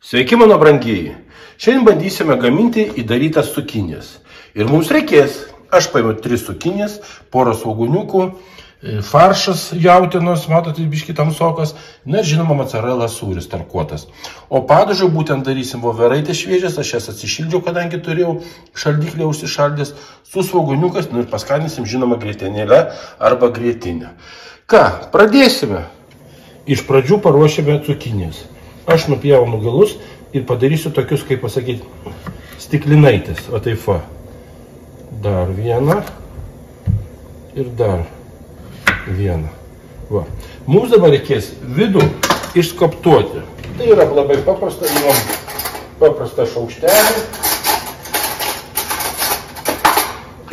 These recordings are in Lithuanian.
Sveiki mano brangieji. Šiandien bandysime gaminti įdarytas cukinijas. Ir mums reikės, aš paimu 3 cukinijas, porą svogūniukų, faršas jautienos, matote, biški tamsokas, na ir žinoma mozzarella sūris tarkuotas. O padažu būtent darysim voveraitės šviežias, aš jas atsišildžiau, kadangi turėjau šaldyklę užsišaldęs, su svogūniukas, nu ir paskaninsim žinoma grietinėlę arba grietinę. Ką, pradėsime. Iš pradžių paruošime cukinijas. Aš nupjaunu galus ir padarysiu tokius, kaip pasakyti, stiklinaitės. O taip va. Dar vieną ir dar vieną. Va. Mums dabar reikės vidų išskaptuoti. Tai yra labai paprasta, imam paprastą šaukštelį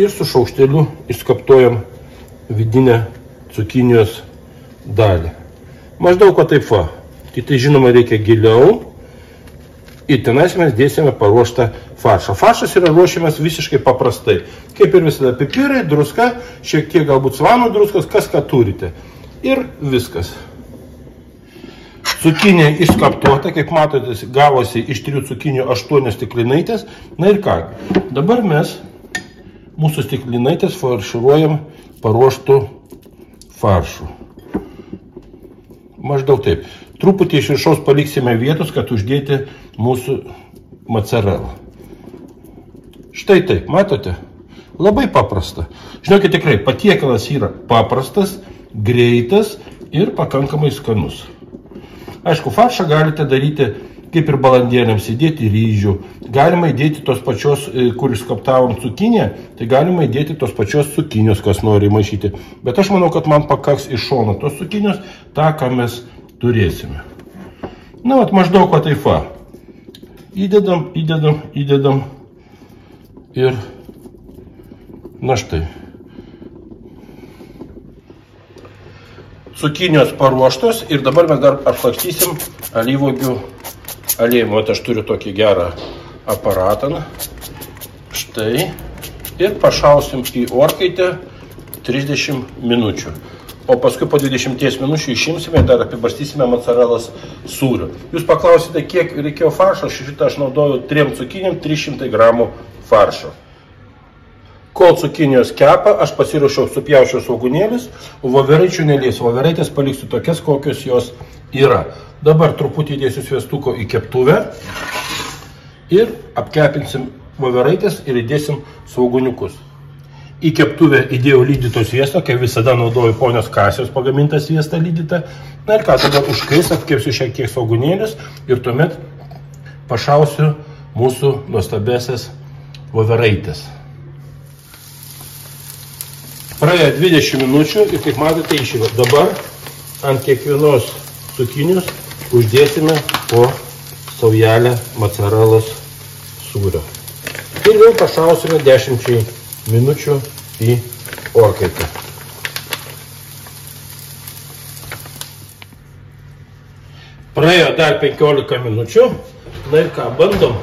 ir su šaukšteliu išskaptuojam vidinę cukinijos dalį. Maždaug o taip va. Tai žinoma reikia giliau ir tenais mes dėsime paruoštą faršą. Faršas yra ruošiamas visiškai paprastai. Kaip ir visada pipirai, druska, šiek tiek galbūt svanų druskos, kas ką turite. Ir viskas. Cukinė išskaptuota, kaip matote, gavosi iš 3 cukinijų 8 stiklinaitės. Na ir ką? Dabar mes mūsų stiklinaitės farširuojam paruoštų faršų. Maždaug taip. Truputį iš viršaus paliksime vietos, kad uždėti mūsų mozzarella. Štai taip, matote? Labai paprasta. Žinokit, tikrai, patiekalas yra paprastas, greitas ir pakankamai skanus. Aišku, faršą galite daryti kaip ir balandėliams, įdėti ryžių. Galima įdėti tos pačios, kur išskaptavom cukinę, tai galima įdėti tos pačios cukinijos, kas nori maišyti. Bet aš manau, kad man pakaks iš šono tos cukinijos, tą, ką mes turėsime. Na, vat maždaug va taip va. Įdedam ir na štai. Cukinijos paruoštos ir dabar mes dar apšlakstysim alyvuogių aliejų. Vat aš turiu tokį gerą aparatą. Štai. Ir pašausim į orkaitę 30 minučių. O paskui po 20 minučių išimsime ir dar apibarstysime mozzarellas sūriu. Jūs paklausite, kiek reikėjo faršo. Šitą aš naudoju 3 cukinijom 300 gramų faršo. Kol cukinijos kepa, aš pasiruošiau supjaučiau svogūnėlius, o voveraičių neleisiu. Voveraitės paliksiu tokias, kokios jos yra. Dabar truputį įdėsiu sviestuko į keptuvę ir apkepinsim voveraitės ir įdėsim svogūniukus. Į keptuvę įdėjau lydyto sviesto, kaip visada naudoju ponios Kasijos pagamintą sviestą lydytą. Na ir ką, tada užkais apkepsiu šiek tiek svogūnėlius ir tuomet pašausiu mūsų nuostabesias voveraitės. Praėjo 20 minučių ir kaip matote išėjo. Dabar ant kiekvienos cukinijos uždėsime po saujelę mozzarellos sūrio. Ir jau pašausime 10 minučių į orkaitę. Praėjo dar 15 minučių. Na ir ką, bandom.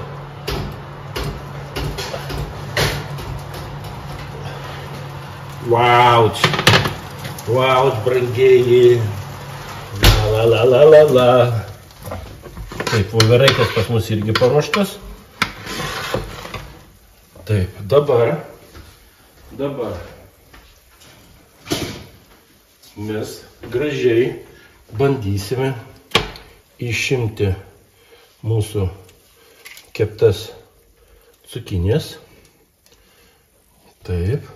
Vau, brangieji. La. Taip, voveraitės pas mus irgi paruoštas. Taip, dabar mes gražiai bandysime išimti mūsų keptas cukinijas. Taip.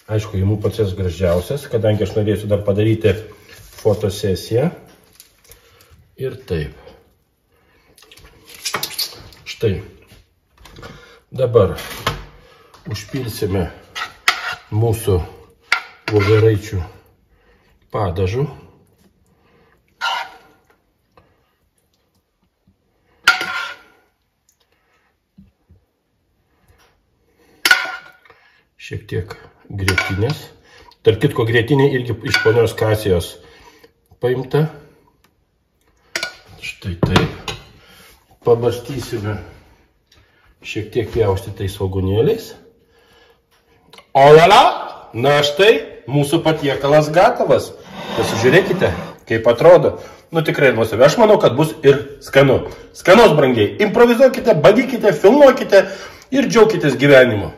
Aišku, jums pačias gražiausias, kadangi aš norėsiu dar padaryti fotosesiją. Ir taip. Štai. Dabar užpilsime mūsų voveraičių padažu. Šiek tiek grietinės. Tarp kitko, grietinė irgi iš ponios Kasijos paimta. Štai taip. Pabarstysime šiek tiek pjaustytais svogūnėliais. O lala! Na štai, mūsų patiekalas gatavas. Pasižiūrėkite, kaip atrodo. Nu tikrai nuosavė. Aš manau, kad bus ir skanu. Skanos, brangiai. Improvizuokite, badykite, filmuokite ir džiaukitės gyvenimu.